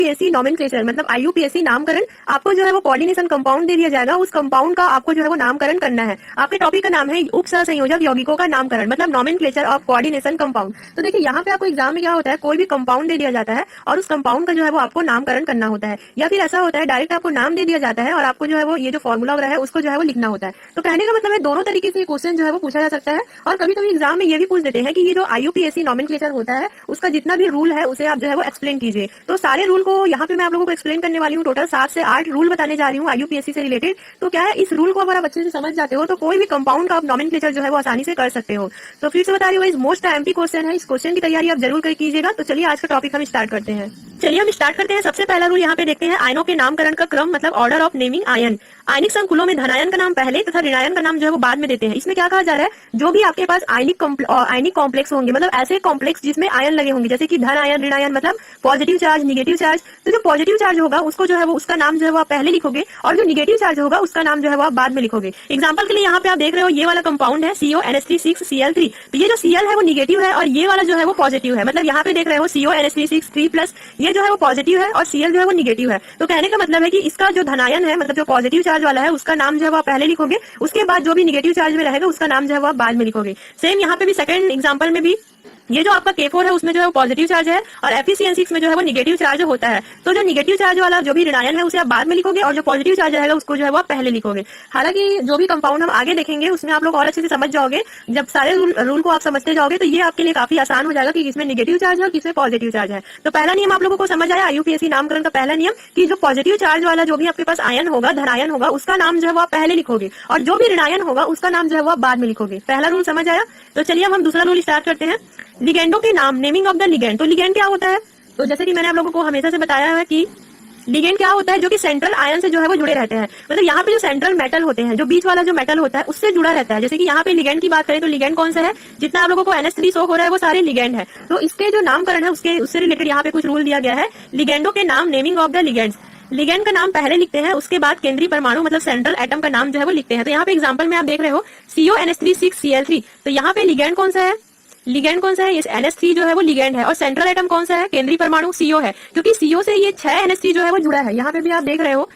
IUPAC nomenclature मतलब IUPAC नामकरण, आपको जो है वो कोऑर्डिनेशन कंपाउंड दे दिया जाएगा, उस कंपाउंड का आपको जो है वो नामकरण करना है। आपके टॉपिक का नाम है उप सहसंयोजक यौगिकों का नामकरण मतलब नॉमेनक्लेचर ऑफ कोऑर्डिनेशन कंपाउंड। तो देखिए यहाँ पे आपको एग्जाम में क्या होता है, कोई भी कंपाउंड दे दिया जाता है और उस कंपाउंड का जो है वो आपको नामकरण करना होता है, या फिर ऐसा होता है डायरेक्ट आपको नाम दे दिया जाता है और आपको जो है वो ये जो फॉर्मूला वगैरह है उसको जो है वो लिखना होता है। तो कहने का मतलब है दोनों तरीके से क्वेश्चन जो है वो पूछा जा सकता है। और कभी कभी एग्जाम में ये भी पूछ देते हैं कि ये जो आईयूपीएसी नॉमेनक्लेचर होता है उसका जितना भी रूल है उसे आप जो है वो एक्सप्लेन कीजिए। तो सारे रूल को यहाँ पे मैं आप लोगों को एक्सप्लेन करने वाली हूँ। टोटल 7 से 8 रूल बताने जा रही हूँ आईयूपीएसी से रिलेटेड। तो क्या है, इस रूल को अगर आप अच्छे से समझ जाते हो तो कोई भी कंपाउंड का आप नॉमेनक्लेचर जो है वो आसानी से कर सकते हो। तो फिर से बता रही हूँ, इस मोस्ट एमपी क्वेश्चन है, इस क्वेश्चन की तैयारी आप जरूर कर कीजिएगा। तो चलिए आज का टॉपिक हम स्टार्ट करते हैं। चलिए हम स्टार्ट करते हैं। सबसे पहला रूल यहाँ पे देखते हैं, आयनों के नामकरण का क्रम मतलब ऑर्डर ऑफ नेमिंग आयन। आयनिक संकुलों में धनायन का नाम पहले तथा ऋणायन का नाम जो है वो बाद में देते हैं। इसमें क्या कहा जा रहा है, जो भी आपके पास आयनिक कॉम्प्लेक्स होंगे मतलब ऐसे कॉम्प्लेक्स जिसमें आयन लगे होंगे, जैसे कि धन आयन ऋण आयन मतलब पॉजिटिव चार्ज निगेटिव चार्ज, तो जो पॉजिटिव चार्ज होगा उसको जो है वो उसका नाम जो है वो आप पहले लिखोगे और जो निगेटिव चार्ज होगा उसका नाम जो है वो आप बाद में लिखोगे। एग्जाम्पल के लिए यहाँ पे आप देख रहे हो ये वाला कंपाउंड है CONH3 तो ये जो Cl है वो निगेटिव है और ये वाला जो है वो पॉजिटिव है। मतलब यहाँ पे देख रहे हो CONH3 ये जो है वो पॉजिटिव है और Cl जो है वो निगेटिव है। तो कहने का मतलब है कि इसका जो धनायन है मतलब जो पॉजिटिव चार्ज वाला है उसका नाम जो है वो आप पहले लिखोगे, उसके बाद जो भी निगेटिव चार्ज में रहेगा उसका नाम जो है वो आप बाद में लिखोगे। सेम यहाँ पे भी सेकंड एग्जांपल में भी ये जो आपका K4 है उसमें जो है वो पॉजिटिव चार्ज है और FeCN6 में जो है वो निगेटिव चार्ज होता है। तो जो निगेटिव चार्ज वाला जो भी ऋणायन है उसे आप बाद में लिखोगे और जो पॉजिटिव चार्ज रहेगा उसको जो है वो आप पहले लिखोगे। हालांकि जो भी कंपाउंड हम आगे देखेंगे उसमें आप लोग और अच्छे से समझ जाओगे। जब सारे रूल को आप समझते जाओगे तो ये आपके लिए काफी आसान हो जाएगा कि किसमें निगेटिव चार्ज है और किसमें पॉजिटिव चार्ज है। तो पहला नियम आप लोगों को समझ आया आईयूपीएसी नामकरण का पहला नियम कि जो पॉजिटिव चार्ज वाला जो भी आपके पास आयन होगा धनायन होगा उसका नाम जो है वो आप पहले लिखोगे और जो भी ऋणायन होगा उसका नाम जो है वो आप बाद में लिखोगे। पहला रूल समझ आया। तो चलिए अब हम दूसरा रूल स्टार्ट करते हैं, लिगेंडों के नाम, नेमिंग ऑफ द लिगेंड। तो लिगेंड क्या होता है, तो जैसे कि मैंने आप लोगों को हमेशा से बताया है कि लिगेंड क्या होता है, जो कि सेंट्रल आयन से जो है वो जुड़े रहते हैं। मतलब यहाँ पे जो सेंट्रल मेटल होते हैं, जो बीच वाला जो मेटल होता है उससे जुड़ा रहता है। जैसे कि यहाँ पे लिगेंड की बात करें तो लिगेंड कौन सा है, जितना आप लोगों को NH3 शो हो रहा है वो सारे लिगेंड है। तो इसके जो नामकरण है उससे रिलेटेड यहाँ पे कुछ रूल दिया गया है। लिगेंडों के नाम, naming of the ligands, ligand का नाम पहले लिखते हैं उसके बाद केंद्रीय परमाणु मतलब सेंट्रल एटम का नाम जो है वो लिखते हैं। तो यहाँ पे एग्जांपल में आप देख रहे हो CONH3 तो यहाँ पे लिगेंड कौन सा है, लिगेंड कौन सा है, ये NH3 जो है वो लिगेंड है और सेंट्रल एटम कौन सा है, केंद्रीय परमाणु CO है, क्योंकि CO से ये 6 NH3 जो है वो जुड़ा है। यहाँ पे भी आप देख रहे हो,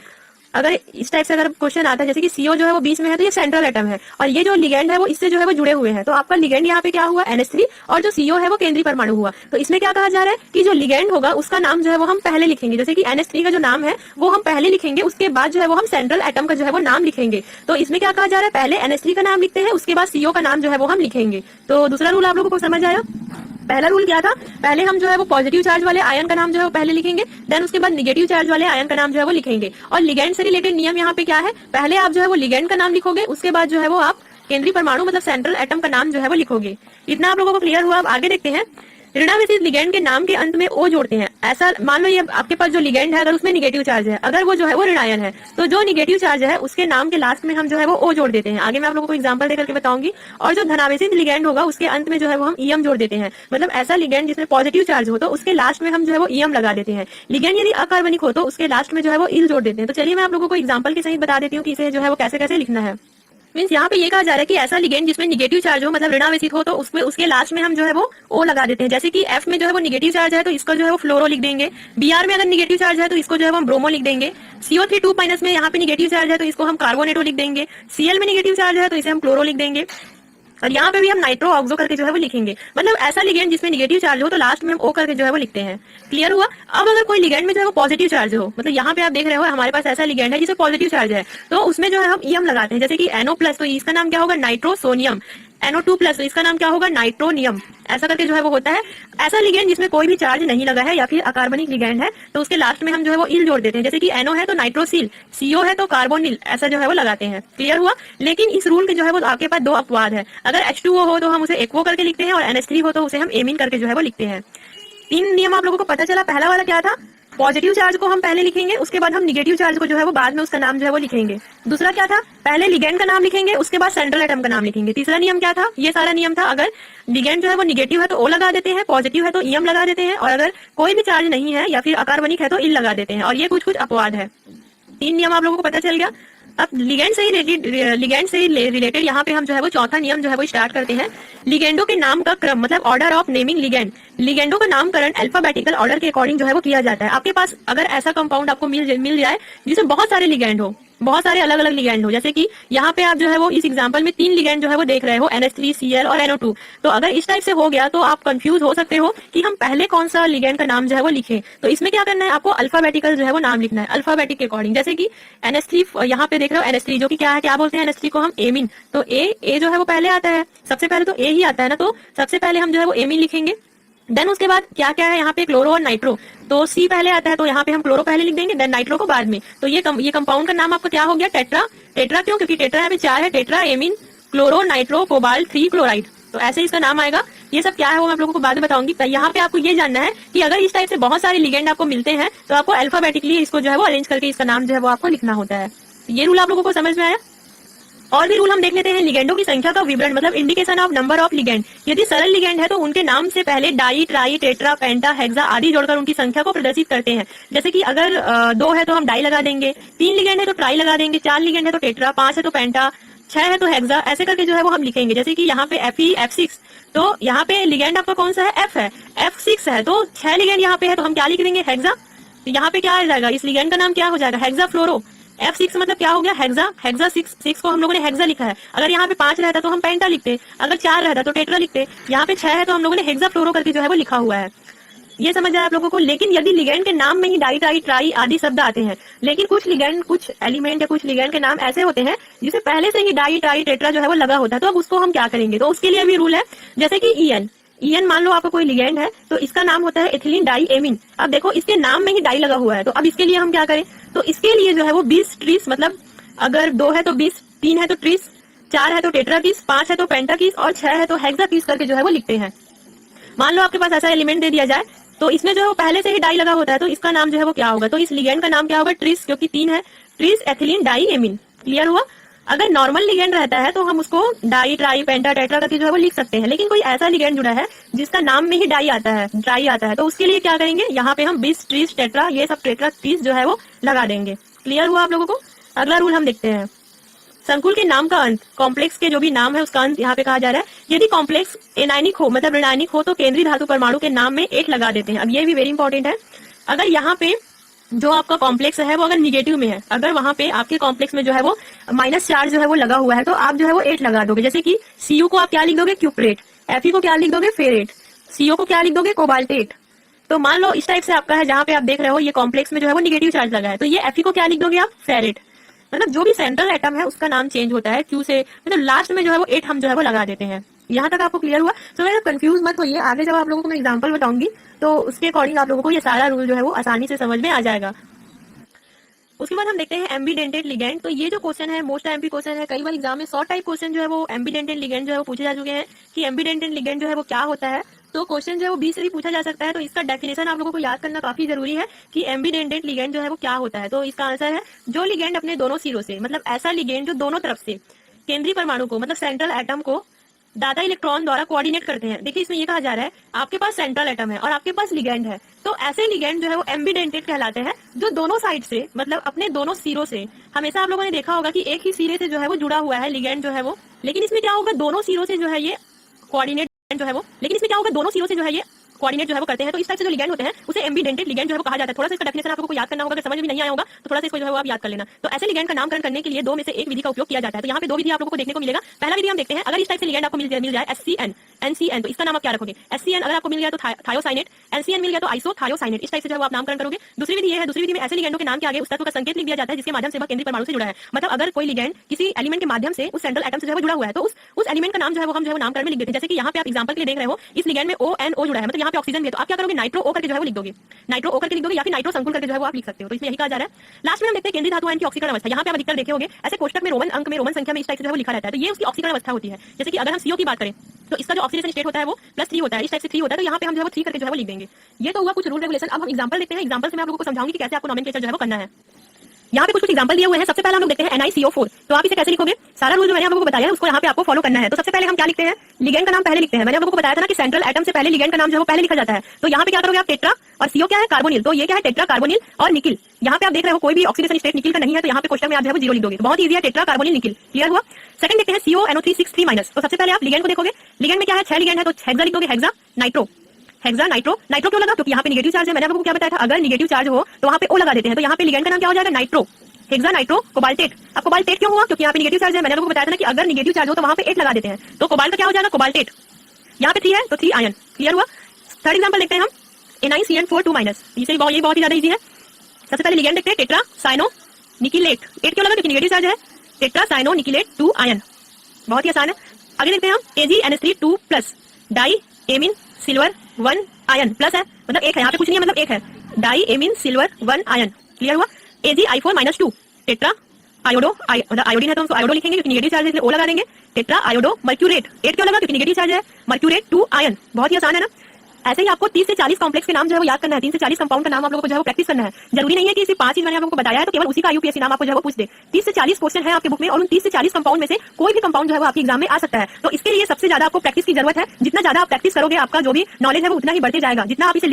अगर इस टाइप से अगर क्वेश्चन आता है जैसे कि CO जो है वो बीच में है तो ये सेंट्रल एटम है और ये जो लिगेंड है वो इससे जो है वो जुड़े हुए हैं। तो आपका लिगेंड यहाँ पे क्या हुआ, NH3 और जो CO है वो केंद्रीय परमाणु हुआ। तो इसमें क्या कहा जा रहा है कि जो लिगेंड होगा उसका नाम जो है वो हम पहले लिखेंगे। जैसे कि NH3 का जो नाम है वो हम पहले लिखेंगे, उसके बाद जो है वो हम सेंट्रल एटम का जो है वो नाम लिखेंगे। तो इसमें क्या कहा जा रहा है, पहले NH3 का नाम लिखते हैं उसके बाद CO का नाम जो है वो हम लिखेंगे। तो दूसरा रूल आप लोगों को समझ आया। पहला रूल क्या था, पहले हम जो है वो पॉजिटिव चार्ज वाले आयन का नाम जो है वो पहले लिखेंगे, देन उसके बाद निगेटिव चार्ज वाले आयन का नाम जो है वो लिखेंगे। और लिगेंड से रिलेटेड नियम यहाँ पे क्या है, पहले आप जो है वो लिगेंड का नाम लिखोगे, उसके बाद जो है वो आप केंद्रीय परमाणु मतलब सेंट्रल एटम का नाम जो है वो लिखोगे। इतना आप लोगों को क्लियर हुआ। अब आगे देखते हैं, ऋणावेशित लिगेंड के नाम के अंत में O जोड़ते हैं। ऐसा मान लो ये आपके पास जो लिगेंड है अगर उसमें निगेटिव चार्ज है, अगर वो जो है वो ऋणायन है, तो जो निगेटिव चार्ज है उसके नाम के लास्ट में हम जो है वो O जोड़ देते हैं। आगे मैं आप लोगों को एग्जांपल देकर के बताऊंगी। और जो धनावेशित लिगेंड होगा उसके अंत में जो है वो हम EM जोड़ देते हैं। मतलब ऐसा लिगेंड जिसमें पॉजिटिव चार्ज हो तो उसके लास्ट में हम जो है वो EM लगा देते हैं। लिगेंड यदि अकार्बनिक हो तो उसके लास्ट में जो है वो इल जोड़ देते हैं। तो चलिए मैं आप लोगों को एग्जाम्पल के सहित बता देती हूँ कि इसे जो है वो कैसे कैसे लिखना है। मीन्स यहाँ पे ये कहा जा रहा है कि ऐसा लिगेंड जिसमें निगेटिव चार्ज हो मतलब ऋणावेशित हो तो उसमें उसके लास्ट में हम जो है वो O लगा देते हैं। जैसे कि F में जो है वो निगेटिव चार्ज है तो इसको जो है वो फ्लोरो लिख देंगे। Br में अगर निगेटिव चार्ज है तो इसको जो है वो हम ब्रोमो लिख देंगे। CO3 2- में यहाँ पे निगेटिव चार्ज है तो इसको हम कार्बोनेटो लिख देंगे। Cl में निगेटिव चार्ज है तो इसे हम क्लोरो लिख देंगे और यहाँ पे भी हम नाइट्रो ऑक्सो करके जो है वो लिखेंगे। मतलब ऐसा लिगेंड जिसमें निगेटिव चार्ज हो तो लास्ट में हम O करके जो है वो लिखते हैं। क्लियर हुआ। अब अगर कोई लिगेंड में जो है वो पॉजिटिव चार्ज हो, मतलब यहाँ पे आप देख रहे हो हमारे पास ऐसा लिगेंड है जिसे पॉजिटिव चार्ज है, तो उसमें जो है हम EM लगाते हैं। जैसे कि NO+ तो इसका नाम क्या होगा, नाइट्रोसोनियम। NO2+ तो इसका नाम क्या होगा, नाइट्रोनियम। ऐसा करके जो है वो होता है। ऐसा लिगेंड जिसमें कोई भी चार्ज नहीं लगा है या फिर अकार्बनिक लिगेंड है तो उसके लास्ट में हम जो है वो इल जोड़ देते हैं। जैसे कि NO है तो नाइट्रोसिल, CO है तो कार्बोनिल, ऐसा जो है वो लगाते हैं। क्लियर हुआ। लेकिन इस रूल के जो है वो आपके पास 2 अपवाद है। अगर H2O हो तो हम उसे एक्वो करके लिखते हैं और NH3 हो तो उसे हम एमीन करके जो है वो लिखते हैं। 3 नियम आप लोगों को पता चला। पहला वाला क्या था, पॉजिटिव चार्ज को हम पहले लिखेंगे, उसके बाद हम निगेटिव चार्ज को जो है वो बाद में उसका नाम जो है वो लिखेंगे। दूसरा क्या था, पहले लिगेंड का नाम लिखेंगे, उसके बाद सेंट्रल एटम का नाम लिखेंगे। तीसरा नियम क्या था, ये सारा नियम था, अगर लिगेंड जो है वो निगेटिव है तो O लगा देते हैं, पॉजिटिव है तो EM लगा देते हैं, और अगर कोई भी चार्ज नहीं है या फिर अकार्बनिक है तो इल लगा देते हैं। और ये कुछ कुछ अपवाद है। 3 नियम आप लोगों को पता चल गया। अब लिगेंड से ही रिलेटेड यहाँ पे हम जो है वो चौथा नियम जो है वो स्टार्ट करते हैं। लिगेंडो के नाम का क्रम मतलब ऑर्डर ऑफ नेमिंग लिगेंड। लिगेंडो का नामकरण अल्फाबेटिकल ऑर्डर के अकॉर्डिंग जो है वो किया जाता है। आपके पास अगर ऐसा कंपाउंड आपको मिल जाए जिसमें बहुत सारे लिगेंड हो, बहुत सारे अलग अलग लिगेंड हो, जैसे कि यहाँ पे आप जो है वो इस एग्जांपल में 3 लिगेंड जो है वो देख रहे हो, NH3Cl और NO2। तो अगर इस टाइप से हो गया तो आप कंफ्यूज हो सकते हो कि हम पहले कौन सा लिगेंड का नाम जो है वो लिखें। तो इसमें क्या करना है, आपको अल्फाबेटिकल जो है वो नाम लिखना है, अल्फाबेटिक के अकॉर्डिंग। जैसे कि NH3 यहाँ पे देख रहे हो, NH3 जो कि क्या बोलते हैं NH3 को हम एमिन। तो ए जो है वो पहले आता है, सबसे पहले तो ए ही आता है ना, तो सबसे पहले हम जो है वो एमिन लिखेंगे। देन उसके बाद क्या क्या है यहाँ पे, क्लोरो और नाइट्रो। तो सी पहले आता है तो यहाँ पे हम क्लोरो पहले लिख देंगे, देन नाइट्रो को बाद में। तो ये कंपाउंड का नाम आपका क्या हो गया, टेट्रा। टेट्रा क्यों, क्योंकि टेट्रा यहाँ पे 4 है, tetra amine chloro nitro cobalt 3 chloride. तो ऐसे इसका नाम आएगा। ये सब क्या है वो मैं आप लोगों को बाद में बताऊंगी। यहाँ पे आपको ये जानना है कि अगर इस टाइप से बहुत सारे लिगेंड आपको मिलते हैं तो आपको अल्फाबेटिकली इसको जो है वो अरेंज करके इसका नाम जो है वो आपको लिखना होता है। ये रूल आप लोगों को समझ में आया। और भी रूल हम देख लेते हैं। लिगेंडों की संख्या का विवरण मतलब indication of number of ligand. यदि सरल लिगेंड है तो उनके नाम से पहले डाई, ट्राई, टेट्रा, पेंटा, हेक्सा आदि जोड़कर उनकी संख्या को प्रदर्शित करते हैं। जैसे कि अगर 2 है तो हम डाई लगा देंगे, 3 लिगेंड है तो ट्राई लगा देंगे, 4 लिगेंड है तो टेट्रा, 5 है तो पेंटा, 6 है तो हेक्सा, ऐसे करके जो है वो हम लिखेंगे। जैसे कि यहाँ पे Fe, F6, तो यहाँ पे लिगेंड आपका कौन सा है, F है, F6 है, तो 6 लिगेंड यहाँ पे है तो हम क्या लिख देंगे, हेक्सा। तो यहाँ पे क्या आ जाएगा, इस लिगेंड का नाम क्या हो जाएगा, हेक्सा फ्लोरो। F6 मतलब क्या हो गया, हेक्सा। हेक्सा 6 को हम लोगों ने हेक्सा लिखा है। अगर यहाँ पे 5 रहता तो हम पेंटा लिखते, अगर 4 रहता तो टेट्रा लिखते। यहाँ पे 6 है तो हम लोगों ने हेक्सा फ्लोरो करके जो है वो लिखा हुआ है। ये समझ आया आप लोगों को। लेकिन यदि लिगेंड के नाम में ही डाई, ट्राई, ट्राई आदि शब्द आते हैं, लेकिन कुछ लिगेंड, कुछ एलिमेंट या कुछ लिगेंड के नाम ऐसे होते हैं जिसे पहले से ही डाई, ट्राई, टेट्रा जो है वो लगा होता है, तो अब उसको हम क्या करेंगे, तो उसके लिए भी रूल है। जैसे कि ईएन मान लो आपका कोई लिगेंड है तो इसका नाम होता है एथिलीन डाई एमिन। अब देखो इसके नाम में ही डाई लगा हुआ है, तो अब इसके लिए हम क्या करें, तो इसके लिए जो है वो 20 ट्रीस, मतलब अगर 2 है तो 20, 3 है तो ट्रीस, 4 है तो टेट्रा कीस, 5 है तो पेंटा कीस और 6 है तो हेक्सा कीस करके जो है वो लिखते हैं। मान लो आपके पास ऐसा एलिमेंट दे दिया जाए तो इसमें जो है वो पहले से ही डाई लगा होता है, तो इसका नाम जो है वो क्या होगा, तो इस लिगेंड का नाम क्या होगा, ट्रीस, क्योंकि 3 है, tris ethylene di amine. Clear हुआ। अगर नॉर्मल लिगेंड रहता है तो हम उसको डाई, ट्राई, पेंटा, टेट्रा करके जो है वो लिख सकते हैं। लेकिन कोई ऐसा लिगेंड जुड़ा है जिसका नाम में ही डाई आता है, ट्राई आता है, तो उसके लिए क्या करेंगे, यहाँ पे हम 20 ट्रीस, टेट्रा, ये सब टेट्रा ट्रीस जो है वो लगा देंगे। क्लियर हुआ आप लोगों को। अगला रूल हम देखते हैं। संकुल के नाम का अंत, कॉम्प्लेक्स के जो भी नाम है उसका अंत यहाँ पे कहा जा रहा है। यदि कॉम्प्लेक्स एनायनिक हो मतलब ऋणायनिक हो तो केंद्रीय धातु परमाणु के नाम में 1 लगा देते हैं। अब ये भी वेरी इंपॉर्टेंट है। अगर यहाँ पे जो आपका कॉम्प्लेक्स है वो अगर निगेटिव में है, अगर वहां पे आपके कॉम्प्लेक्स में जो है वो -4 जो है वो लगा हुआ है, तो आप जो है वो 8 लगा दोगे। जैसे कि Cu को आप क्या लिख दोगे, क्यूप्रेट, Fe को क्या लिख दोगे, फेरेट, CO को क्या लिख दोगे, कोबाल्टेट। तो मान लो इस टाइप से आपका है, जहाँ पे आप देख रहे हो ये कॉम्प्लेक्स में जो है वो निगेटिव चार्ज लगा है, तो ये Fe को क्या लिख दोगे आप, फेरेट। मतलब जो भी सेंट्रल एटम है उसका नाम चेंज होता है Q से, मतलब लास्ट में जो है वो 8 हम जो है वो लगा देते हैं। यहाँ तक आपको क्लियर हुआ। तो मेरा कंफ्यूज मत होइए, आगे जब आप लोगों को मैं एग्जांपल बताऊंगी तो उसके अकॉर्डिंग आप लोगों को ये सारा रूल जो है वो आसानी से समझ में आ जाएगा। उसके बाद हम देखते हैं एम्बीडेंटेड लिगेंड। तो ये जो क्वेश्चन है मोस्ट एमपी क्वेश्चन है, कई बार एग्जाम में 100 टाइप क्वेश्चन जो है वो एम्बीडेंटेड लिगेंड जो है वो पूछे जा चुके हैं कि एम्बीडेंटेड लिगेंड जो है वो क्या होता है। तो क्वेश्चन जो है वो 20 से भी पूछा जा सकता है, तो इसका डेफिनेशन आप लोगों को याद करना काफी जरूरी है कि एम्बीडेंटेड लिगेंड जो है वो क्या होता है। तो इसका आंसर है जो लिगेंड अपने दोनों सिरों से, मतलब ऐसा लिगेंड जो दोनों तरफ से केंद्रीय परमाणु को मतलब सेंट्रल एटम को दाता इलेक्ट्रॉन द्वारा कोऑर्डिनेट करते हैं। देखिए इसमें ये कहा जा रहा है आपके पास सेंट्रल एटम है और आपके पास लिगेंड है, तो ऐसे लिगेंड जो है वो एम्बीडेंटेड कहलाते हैं जो दोनों साइड से मतलब अपने दोनों सिरों से, हमेशा आप लोगों ने देखा होगा कि एक ही सिरे से जो है वो जुड़ा हुआ है लिगेंड जो है वो, लेकिन इसमें क्या होगा दोनों सिरों से जो है ये कोऑर्डिनेट जो है वो, लेकिन इसमें क्या होगा दोनों सिरों से जो है ये कोऑर्डिनेट जो है वो करते हैं। तो इस टाइप से जो लिगेंड होते हैं उसे एम्बीडेंटेड लिगेंड जो है वो कहा जाता है। थोड़ा सा इसका डेफिनेशन आप लोगों को याद करना होगा, अगर समझ में नहीं आया होगा तो थोड़ा सा इसको जो है वो आप याद कर लेना। तो ऐसे लिगेंड का नामकरण करने के लिए 2 में से एक विधि का उपयोग किया जाता है। तो यहाँ पे 2 विधि आप लोगों को देखने को मिलेगा। पहला विधि हम देखते हैं, अगर इस टाइप से लिगेंड आपको मिल जाए SCN, NCN, तो इसका नाम आप क्या रखोगे, SCN अगर आपको मिल गया तो थायोसाइनेट, NCN मिल गया तो आइसोथायोसाइनेट, इस टाइप से जो है आप नामकरण करोगे। दूसरी विधि है, दूसरी विधि में ऐसे लिगेंडों के नाम के आगे उस तत्व का संकेत लिख दिया जाता है जिसके माध्यम से वह केंद्रीय परमाणु से जुड़ा है। मतलब अगर कोई लिगेंड किसी एलिमेंट के माध्यम से उस सेंट्रल एटम से जो है जुड़ा हुआ है तो उस एलिमेंट का नाम जो है वो हम जो है नामकरण में लिख देते हैं। जैसे कि यहाँ पे आप एग्जांपल के लिए देख रहे हो इस लिगेंड में ONO जुड़ा है, मतलब यहाँ पे ऑक्सीजन भी है, तो आप क्या करोगे नाइट्रो O करके जो है वो लिख दोगे, नाइट्रो O करके लिख दोगे या फिर नाइट्रो संकुल करके जो है वो आप लिख सकते हो। तो इसमें यही कहा जा रहा है। लास्ट में हम देखते हैं केंद्रीय धातु आयन की ऑक्सीकरण अवस्था। यहाँ पे आप अधिकतर देखे होंगे ऐसे कोष्टक में रोमन अंक में रोमन संख्या में इस टाइप से जो है वो लिखा रहता है, तो ये उसकी ऑक्सीकरण अवस्था होती है। जैसे कि अगर हम CO की बात करें तो इसका जो ऑक्सीडेशन स्टेट होता है वो +3 होता है, इस टाइप से 3 होता है, तो यहाँ पे हम जो है वो 3 करके जो है वो लिख देंगे। ये तो हुआ कुछ रूल रेगुलेशन। अब हम एग्जांपल देखते हैं, एग्जांपल से मैं आप लोगों को समझाऊंगी कि कैसे आपको नोमेनक्लेचर जो है वो करना है। यहाँ पे कुछ एग्जांपल दिए हुए हैं। सबसे पहले हम लोग देखते हैं NiCO4। तो आप इसे कैसे लिखोगे? सारा रूल जो मैंने आप लोगों को बताया है उसको यहाँ पे आपको फॉलो करना है। तो सबसे पहले हम क्या लिखते हैं? लिगेंड का नाम पहले लिखते हैं। मैंने आप लोगों को बताया था ना कि सेंट्रल एटम से पहले लिगेंड का नाम जो है वो पहले लिखा जाता है। तो यहाँ पे क्या करोगे आप? टेट्रा और CO क्या है? कार्बोनिल। तो ये क्या है? टेट्रा कार्बोनिल और निकिल। यहाँ पे आप देख रहे हो कोई भी ऑक्सीडेशन स्टेट निकिल का नहीं है, तो यहाँ पे क्वेश्चन में आप जो है 0 लिख दोगे। तो बहुत ईजी है, टेट्रा कार्बोनिल निकिल। क्लियर हुआ? सेकंड देखते हैं CONO3 6 3-। तो सबसे पहले आप लिगेंड को देखोगे। लिगेंड में क्या है? 6 लिगेंड है, तो हेक्सा लिख दोगे। Hexa nitro. Hexa nitro. Nitro क्यों लगा? क्योंकि यहाँ पे नेगेटिव चार्ज है। मैंने आपको क्या बताया था? अगर नेगेटिव चार्ज हो तो वहाँ पे O लगा देते हैं। तो यहाँ पे लिगेंड का नाम क्या हो जाएगा? नाइट्रो। Hexa nitro cobaltate. अब कोबाल्टेट क्यों हुआ? क्योंकि यहाँ पे नेगेटिव चार्ज है। मैंने आपको बताया था ना कि अगर नेगेटिव चार्ज हो तो वहाँ पे 8 लगा देते हैं। तो कोबाल्ट का क्या हो जाएगा? कोबाल्टेट। यहाँ पे 3 है तो 3 आयन। क्लियर हुआ? थर्ड एग्जांपल देखते हैं हम NiCN4 2-। ये बहुत ही ज्यादा इजी है। सबसे पहले लिगेंड देखते हैं। Tetra cyano निकिलेट। 8 क्यों लगा? क्योंकि नेगेटिव चार्ज है। Tetra cyano nickelate 2 ion. बहुत ही आसान है। आगे देखते हैं हम AgNH3 2+ di amine silver 1 ion plus है, मतलब 1 है। यहाँ पे कुछ नहीं है, मतलब 1 है। Di amine silver 1 ion. Clear हुआ? AgI4-2 टेट्रा आयोडो मतलब आयोडीन है तो हम आयोडो लिखेंगे क्योंकि नेगेटिव चार्ज है, इसलिए O लगा देंगे। Tetra iodo मर्क्यूरेट। 8 क्यों लगा? क्योंकि नेगेटिव चार्ज है। मर्क्यूरेट 2 आयन। बहुत ही आसान है ना। ऐसे ही आपको 30 से 40 कॉम्प्लेक्स के नाम जो है वो याद करना है। 3 से 40 कंपाउंड का नाम आप लोगों को जो है वो प्रैक्टिस करना है। जरूरी नहीं है कि सिर्फ 5 चीज मैंने आप लोगों को बताया है तो केवल उसी का IUPAC नाम आपको जो है वो पूछ दे। 30 से 40 क्वेश्चन है आपके बुक में और उन 30 से 40 कंपाउंड में से कोई भी कंपाउंड जो है वो आपके एग्जाम में आ सकता है। तो इसके लिए सबसे ज्यादा आपको प्रैक्टिस की जरूरत है। जितना ज्यादा आप प्रैक्टिस करोगे आपका जो भी नॉलेज है वो उतना ही बढ़ते जाएगा। जितना आप इसे